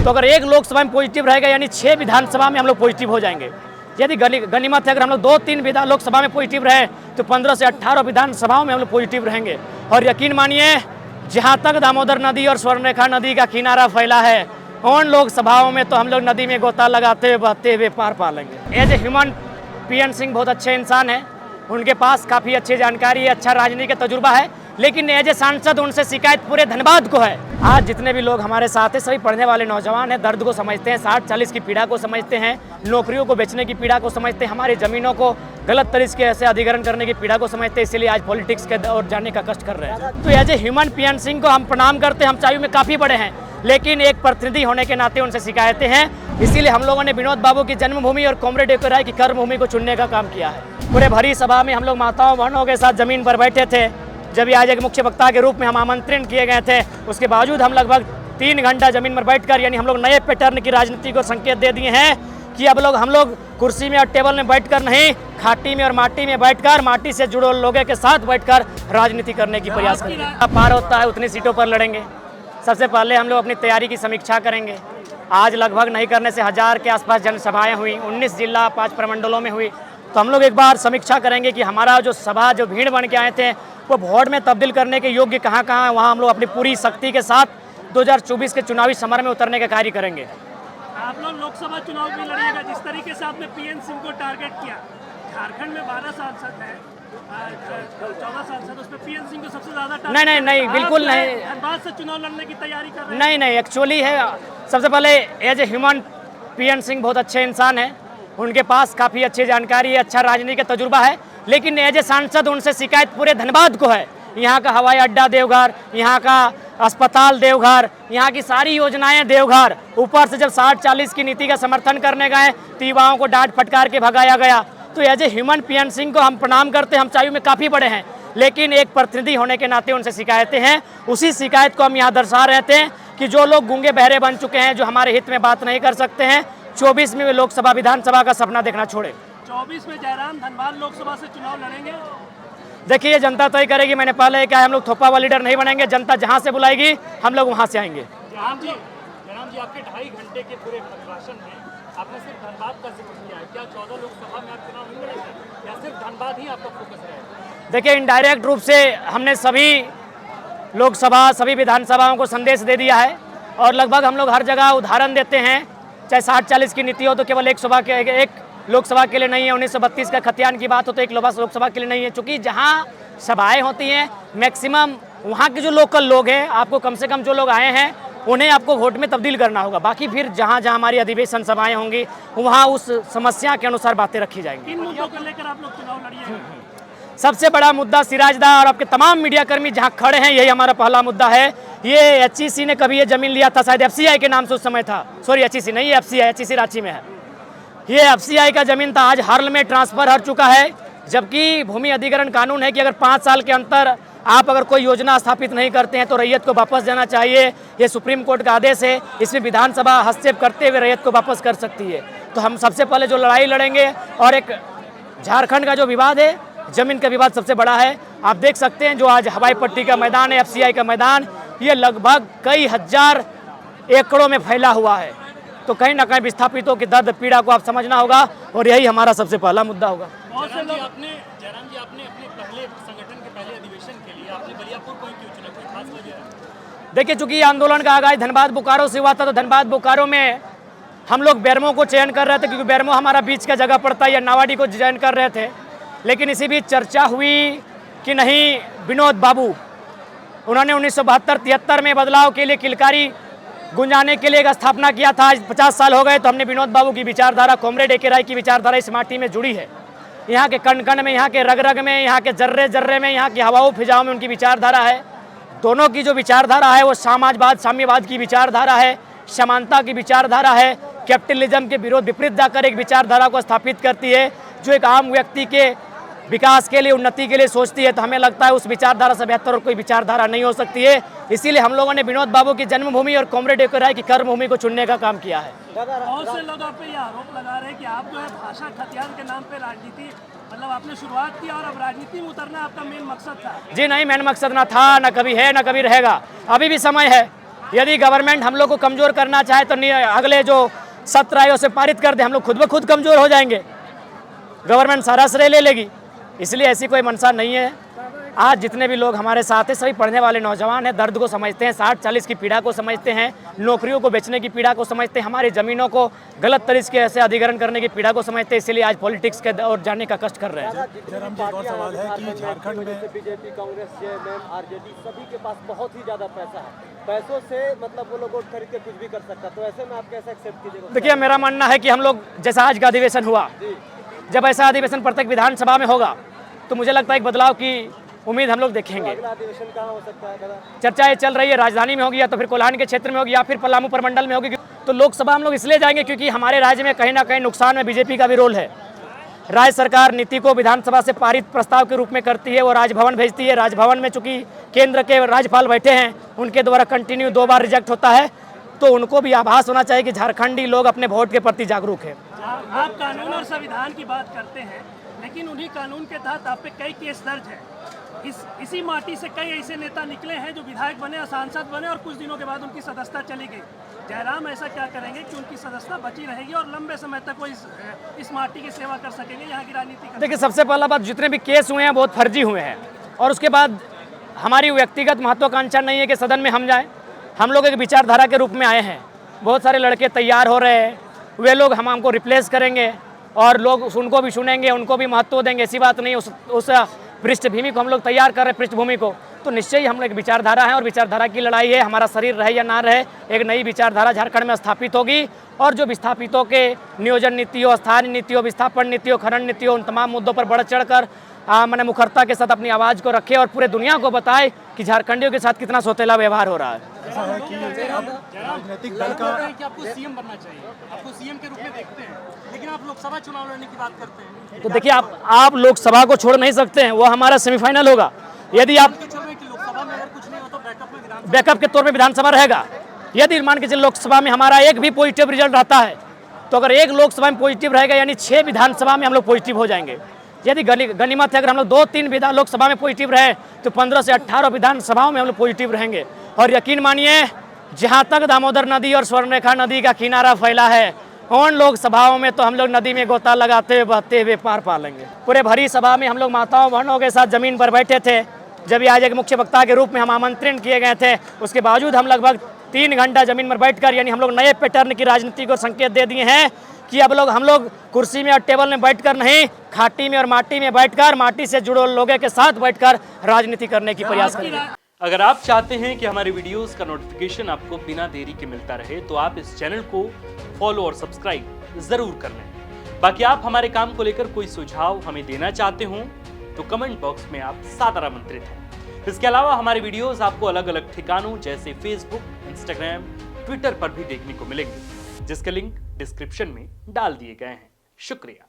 तो अगर एक लोकसभा में पॉजिटिव रहेगा यानी 6 विधानसभा में हम लोग पॉजिटिव हो जाएंगे। यदि गनीमत है अगर हम लोग 2-3 लोकसभा में पॉजिटिव रहे तो 15 से 18 विधानसभाओं में हम लोग पॉजिटिव रहेंगे। और यकीन मानिए जहाँ तक दामोदर नदी और स्वर्णरेखा नदी का किनारा फैला है उन लोकसभाओं में तो हम लोग नदी में गोता लगाते हुए बहते हुए पार पा लेंगे। As a human P N बहुत अच्छे इंसान हैं, उनके पास काफ़ी अच्छी जानकारी है, अच्छा राजनीति का तजुर्बा है, लेकिन एज ए सांसद उनसे शिकायत पूरे धनबाद को है। आज जितने भी लोग हमारे साथ हैं सभी पढ़ने वाले नौजवान हैं, दर्द को समझते हैं, 60-40 की पीड़ा को समझते हैं, नौकरियों को बेचने की पीड़ा को समझते हैं, हमारी ज़मीनों को गलत तरीके से अधिग्रहण करने की पीड़ा को समझते हैं, इसीलिए आज पॉलिटिक्स के ओर जाने का कष्ट कर रहे हैं। तो as a human P N को हम प्रणाम करते हैं, हम आयु में काफ़ी बड़े हैं, लेकिन एक प्रतिनिधि होने के नाते उनसे शिकायतें हैं। इसीलिए हम लोगों ने विनोद बाबू की जन्मभूमि और कॉमरेड एक राय की कर्मभूमि को चुनने का काम किया है। पूरे भरी सभा में हम लोग माताओं बहनों के साथ जमीन पर बैठे थे। जब आज एक मुख्य वक्ता के रूप में हम आमंत्रण किए गए थे, उसके बावजूद हम लगभग 3 घंटा जमीन पर बैठकर यानी हम लोग नए पैटर्न की राजनीति को संकेत दे दिए हैं कि अब हम लोग कुर्सी में और टेबल में बैठकर नहीं, खाटी में और माटी में बैठकर, माटी से जुड़े लोगों के साथ बैठकर राजनीति करने की प्रयास करेंगे। पार होता है उतनी सीटों पर लड़ेंगे। सबसे पहले हम लोग अपनी तैयारी की समीक्षा करेंगे। आज लगभग नहीं करने से 1000 के आसपास जनसभाएं हुई, 19 जिला 5 प्रमंडलों में हुई। तो हम लोग एक बार समीक्षा करेंगे कि हमारा जो सभा जो भीड़ बन के आए थे वो वोट में तब्दील करने के योग्य कहाँ कहाँ है, वहाँ हम लोग अपनी पूरी शक्ति के साथ 2024 के चुनावी समर में उतरने का कार्य करेंगे। आप लोग लोकसभा चुनाव भी लड़िएगा, जिस तरीके से आपने पीएन सिंह को टारगेट किया। झारखंड में 12 सांसद हैं, 14 सांसद, उसमें पीएन सिंह को सबसे ज्यादा नहीं बिल्कुल नहीं। धनबाद से चुनाव लड़ने की तैयारी कर रहे हैं? नहीं एक्चुअली है, सबसे पहले as a human P N बहुत अच्छे इंसान हैं, उनके पास काफ़ी अच्छी जानकारी है, अच्छा राजनीति का तजुर्बा है, लेकिन एज ए सांसद उनसे शिकायत पूरे धनबाद को है। यहाँ का हवाई अड्डा देवघर, यहाँ का अस्पताल देवघर, यहाँ की सारी योजनाएं देवघर, ऊपर से जब 60-40 की नीति का समर्थन करने गए तो युवाओं को डांट फटकार के भगाया गया। तो as a human P N को हम प्रणाम करते हैं, हम आयु में काफ़ी बड़े हैं, लेकिन एक प्रतिनिधि होने के नाते उनसे शिकायतें हैं। उसी शिकायत को हम यहाँ दर्शा रहे थे कि जो लोग गूंगे बहरे बन चुके हैं, जो हमारे हित में बात नहीं कर सकते हैं, 24 में वे लोकसभा विधानसभा का सपना देखना छोड़े। 24 में जयराम धनबाद लोकसभा से चुनाव लड़ेंगे? देखिए जनता तय करेगी। मैंने पहले कहा हम लोग थोपा हुआ लीडर नहीं बनेंगे, जनता जहां से बुलाएगी हम लोग वहां से आएंगे। जयराम जी आपके 2.5 घंटे के पूरे भाषण में आपने सिर्फ धनबाद का जिक्र किया है, क्या 14 लोकसभा में आप चुनाव नहीं लड़ेंगे या सिर्फ धनबाद ही आपका फोकस रहेगा? देखिए इनडायरेक्ट रूप से हमने सभी लोकसभा सभी विधानसभाओं को संदेश दे दिया है और लगभग हम लोग हर जगह उदाहरण देते हैं, चाहे 60-40 की नीति हो तो केवल एक लोकसभा के लिए नहीं है, 1932 का खतियान की बात हो तो एक लोकसभा के लिए नहीं है। चूँकि जहाँ सभाएं होती हैं मैक्सिमम वहाँ के जो लोकल लोग हैं, आपको कम से कम जो लोग आए हैं उन्हें आपको वोट में तब्दील करना होगा। बाकी फिर जहाँ जहाँ हमारी अधिवेशन सभाएं होंगी वहाँ उस समस्या के अनुसार बातें रखी जाएंगी। किन मुद्दों को लेकर आप लोग चुनाव लड़िएगा? सबसे बड़ा मुद्दा सिराजदा और आपके तमाम मीडिया कर्मी जहाँ खड़े हैं यही हमारा पहला मुद्दा है। ये एचईसी ने कभी ये जमीन लिया था, शायद एफसीआई के नाम से उस समय था, सॉरी एचईसी नहीं, एफसीआई रांची में है। ये एफसीआई का जमीन था, आज हर्ल में ट्रांसफर हो चुका है, जबकि भूमि अधिग्रहण कानून है कि अगर 5 साल के अंतर आप अगर कोई योजना स्थापित नहीं करते हैं तो रैयत को वापस जाना चाहिए। ये सुप्रीम कोर्ट का आदेश है, इसमें विधानसभा हस्तक्षेप करते हुए रैयत को वापस कर सकती है। तो हम सबसे पहले जो लड़ाई लड़ेंगे, और एक झारखंड का जो विवाद है, जमीन का विवाद सबसे बड़ा है। आप देख सकते हैं जो आज हवाई पट्टी का मैदान है, एफसीआई का मैदान, ये लगभग कई हजार एकड़ों में फैला हुआ है। तो कहीं ना कहीं विस्थापितों की दर्द पीड़ा को आप समझना होगा और यही हमारा सबसे पहला मुद्दा होगा। जयराम जी आपने अपने पहले संगठन के पहले अधिवेशन के लिए आपने बलियापुर को क्यों चुना, कोई खास वजह? देखिए चूंकि ये आंदोलन का आगाज धनबाद बोकारो से हुआ था, तो धनबाद बोकारो में हम लोग बेरमो को चयन कर रहे थे क्योंकि बेरमो हमारा बीच का जगह पड़ता है, या नावाडी को चयन कर रहे थे। लेकिन इसी बीच चर्चा हुई कि नहीं, विनोद बाबू उन्होंने 1972-73 में बदलाव के लिए किलकारी गुंजाने के लिए एक स्थापना किया था। आज 50 साल हो गए, तो हमने विनोद बाबू की विचारधारा, कॉमरेड ए.के. राय की विचारधारा इस माटी में जुड़ी है। यहाँ के कण कण में, यहाँ के रग रग में, यहाँ के जर्रे जर्रे में, यहाँ की हवाओं फिजाओं में उनकी विचारधारा है। दोनों की जो विचारधारा है वो समाजवाद साम्यवाद की विचारधारा है, समानता की विचारधारा है, कैपिटलिज्म के विरोध विपरीत जाकर एक विचारधारा को स्थापित करती है जो एक आम व्यक्ति के विकास के लिए, उन्नति के लिए सोचती है। तो हमें लगता है उस विचारधारा से बेहतर और कोई विचारधारा नहीं हो सकती है। इसीलिए हम लोगों ने विनोद बाबू की जन्मभूमि और कॉमरेड ए.के. राय की कर्मभूमि को चुनने का काम किया है। बहुत से लोग आप पे ये आरोप लगा रहे हैं कि आप जो है भाषा खतियान के नाम पे राजनीति, मतलब आपने शुरुआत की और अब राजनीति में उतरना आपका मेन मकसद था? जी नहीं, मेन मकसद ना था, ना कभी है, ना कभी रहेगा। अभी भी समय है, यदि गवर्नमेंट हम लोग को कमज़ोर करना चाहे तो अगले जो सत्र आए उसे पारित कर दे, हम लोग खुद ब खुद कमज़ोर हो जाएंगे, गवर्नमेंट सारा श्रेय ले लेगी। इसलिए ऐसी कोई मंशा नहीं है। आज जितने भी लोग हमारे साथ हैं सभी पढ़ने वाले नौजवान हैं, दर्द को समझते हैं, 60-40 की पीड़ा को समझते हैं, नौकरियों को बेचने की पीड़ा को समझते हैं, हमारी ज़मीनों को गलत तरीके से अधिग्रहण करने की पीड़ा को समझते हैं। इसीलिए आज पॉलिटिक्स के ओर जाने का कष्ट कर रहे हैं। जयराम जी, एक और सवाल है कि झारखंड में बीजेपी, कांग्रेस, जेएमएम, आरजेडी सभी के पास बहुत ही ज्यादा पैसा है, पैसों से मतलब वो लोग वोट खरीद के कुछ भी कर सकता है, तो ऐसे में आप कैसे एक्सेप्ट कीजिएगा? देखिए, मेरा मानना है कि हम लोग जैसा आज का अधिवेशन हुआ, जब ऐसा अधिवेशन प्रत्येक विधानसभा में होगा तो मुझे लगता है एक बदलाव की उम्मीद हम लोग देखेंगे। अगला अधिवेशन कहाँ हो सकता है दादा? चर्चाएं चल रही है, राजधानी में होगी या तो फिर कोल्हान के क्षेत्र में होगी या फिर पलामू प्रमंडल में होगी। तो लोकसभा हम लोग इसलिए जाएंगे क्योंकि हमारे राज्य में कहीं ना कहीं नुकसान में बीजेपी का भी रोल है। राज्य सरकार नीति को विधानसभा से पारित प्रस्ताव के रूप में करती है, वो राजभवन भेजती है, राजभवन में चूंकि केंद्र के राज्यपाल बैठे हैं, उनके द्वारा कंटिन्यू 2 बार रिजेक्ट होता है। तो उनको भी आभास होना चाहिए कि झारखंडी लोग अपने वोट के प्रति जागरूक है। आप कानून और संविधान की बात करते हैं, लेकिन उन्हीं कानून के तहत आप पे कई केस दर्ज है। इसी माटी से कई ऐसे नेता निकले हैं जो विधायक बने और सांसद बने और कुछ दिनों के बाद उनकी सदस्यता चली गई। जयराम ऐसा क्या करेंगे कि उनकी सदस्यता बची रहेगी और लंबे समय तक वो इस माटी की सेवा कर सकेंगे, यहाँ की राजनीति? देखिए, सबसे पहला बात, जितने भी केस हुए हैं बहुत फर्जी हुए हैं। और उसके बाद हमारी व्यक्तिगत महत्वाकांक्षा नहीं है कि सदन में हम जाएं। हम लोग एक विचारधारा के रूप में आए हैं। बहुत सारे लड़के तैयार हो रहे हैं, वे लोग हमको रिप्लेस करेंगे और लोग उनको भी सुनेंगे, उनको भी महत्व देंगे। ऐसी बात नहीं, उस पृष्ठभूमि को हम लोग तैयार कर रहे हैं, पृष्ठभूमि को। तो निश्चय ही हम लोग एक विचारधारा है और विचारधारा की लड़ाई है। हमारा शरीर रहे या ना रहे, एक नई विचारधारा झारखंड में स्थापित होगी और जो विस्थापितों के नियोजन नीतियों, स्थानीय नीतियों, विस्थापन नीतियों, खनन नीतियों, उन तमाम मुद्दों पर बढ़ चढ़कर मैंने मुखरता के साथ अपनी आवाज़ को रखे और पूरे दुनिया को बताए कि झारखंडियों के साथ कितना सौतेला व्यवहार हो रहा है। ऐसा है कि राजनीतिक दल का कि आपको सीएम बनना चाहिए, आपको सीएम के रूप में देखते हैं, लेकिन आप लोकसभा चुनाव लड़ने की बात करते हैं। तो देखिए, आप लोकसभा को छोड़ नहीं सकते हैं, वो हमारा सेमीफाइनल होगा। यदि आप लोकसभा में अगर कुछ नहीं हो तो बैकअप के तौर पे विधानसभा रहेगा। यदि मान के चलिए लोकसभा में हमारा एक भी पॉजिटिव रिजल्ट रहता है, तो अगर एक लोकसभा में पॉजिटिव रहेगा यानी 6 विधानसभा में हम लोग पॉजिटिव हो जाएंगे। यदि गनीमत है अगर हम लोग 2-3 लोकसभा में पॉजिटिव रहे तो 15 से 18 विधानसभाओं में हम लोग पॉजिटिव रहेंगे। और यकीन मानिए, जहाँ तक दामोदर नदी और स्वर्णरेखा नदी का किनारा फैला है, उन लोकसभाओं में तो हम लोग नदी में गोता लगाते हुए बहते हुए पार पा लेंगे। पूरे भरी सभा में हम लोग माताओं बहनों के साथ जमीन पर बैठे थे। जब आज एक मुख्य वक्ता के रूप में हम आमंत्रित किए गए थे, उसके बावजूद हम लगभग 3 घंटा जमीन पर बैठकर, यानी हम लोग नए पैटर्न की राजनीति को संकेत दे दिए हैं कि अब हम लोग कुर्सी में और टेबल में बैठकर नहीं, खाटी में और माटी में बैठकर, माटी से जुड़े लोगों के साथ बैठकर राजनीति करने की प्रयास करेंगे। अगर आप चाहते हैं कि हमारे वीडियोस का नोटिफिकेशन आपको बिना देरी के मिलता रहे, तो आप इस चैनल को फॉलो और सब्सक्राइब जरूर कर लें। बाकी आप हमारे काम को लेकर कोई सुझाव हमें देना चाहते हो तो कमेंट बॉक्स में आप सादर आमंत्रित हैं। इसके अलावा हमारे वीडियोस आपको अलग अलग ठिकानों जैसे फेसबुक, इंस्टाग्राम, ट्विटर पर भी देखने को मिलेंगे, जिसके लिंक डिस्क्रिप्शन में डाल दिए गए हैं। शुक्रिया।